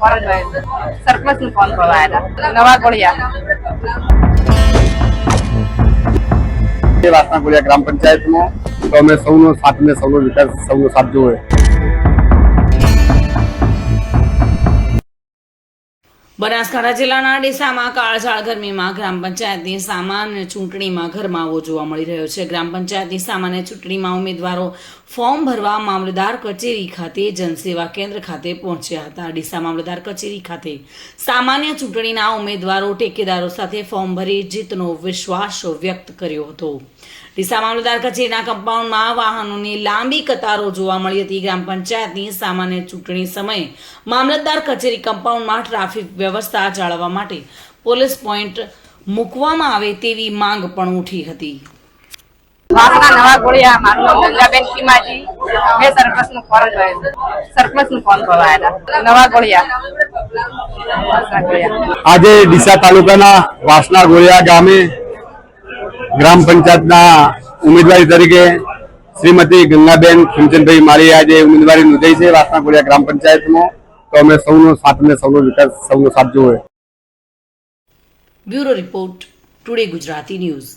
ફરજ હોય સરપ્લસ નું ફોન કરવા આવ્યા નવા ગોળિયા વાસણા ગોળિયા ગ્રામ પંચાયતમાં તો અમે સૌનો સાથ ને સૌનો વિકાસ સૌનો સાથ જોવે. બનાસકાંઠા જિલ્લાના ડીસામાં કાળઝાળ ગરમીમાં ગ્રામ પંચાયતની સામાન્ય ચૂંટણીમાં ગરમાવો જોવા મળી રહ્યો છે. ગ્રામ પંચાયતની સામાન્ય ચૂંટણીમાં ઉમેદવારો ફોર્મ ભરવા મામલતદાર કચેરી ખાતે જનસેવા કેન્દ્ર ખાતે પહોંચ્યા હતા. ડીસા મામલતદાર કચેરી ખાતે સામાન્ય ચૂંટણીના ઉમેદવારો ટેકેદારો સાથે ફોર્મ ભરી જીતનો વિશ્વાસ વ્યક્ત કર્યો હતો. ડીસા મામલતદાર કચેરીના કમ્પાઉન્ડમાં વાહનોની લાંબી કતારો જોવા મળી હતી. ગ્રામ પંચાયતની સામાન્ય ચૂંટણી સમયે મામલતદાર કચેરી કમ્પાઉન્ડમાં ટ્રાફિક વ્યવસ્થા જાળવવા માટે પોલીસ પોઈન્ટ મૂકવામાં આવે તેવી માંગ પણ ઉઠી હતી. વાસણા નવા ગોળિયા મારું નામ ગંગાબેન કીમાજી મેં સરપ્લસ નું ફરજ હોય સરપ્લસ નું ફોન કરવા આવ્યા નવા ગોળિયા આજે ડીસા તાલુકાના વાસણા ગોળિયા ગામે ગ્રામ પંચાયતના ઉમેદવારી તરીકે શ્રીમતી ગંગાબેન ખીમચંદભાઈ મારી આજે ઉમેદવારી નોંધાઈ છે વાસણા ગોળિયા ગ્રામ પંચાયતમાં. તો અમે સૌનો સાથ ને સૌનો વિકાસ સૌનો સાથ જોવે. Bureau report today Gujarati news.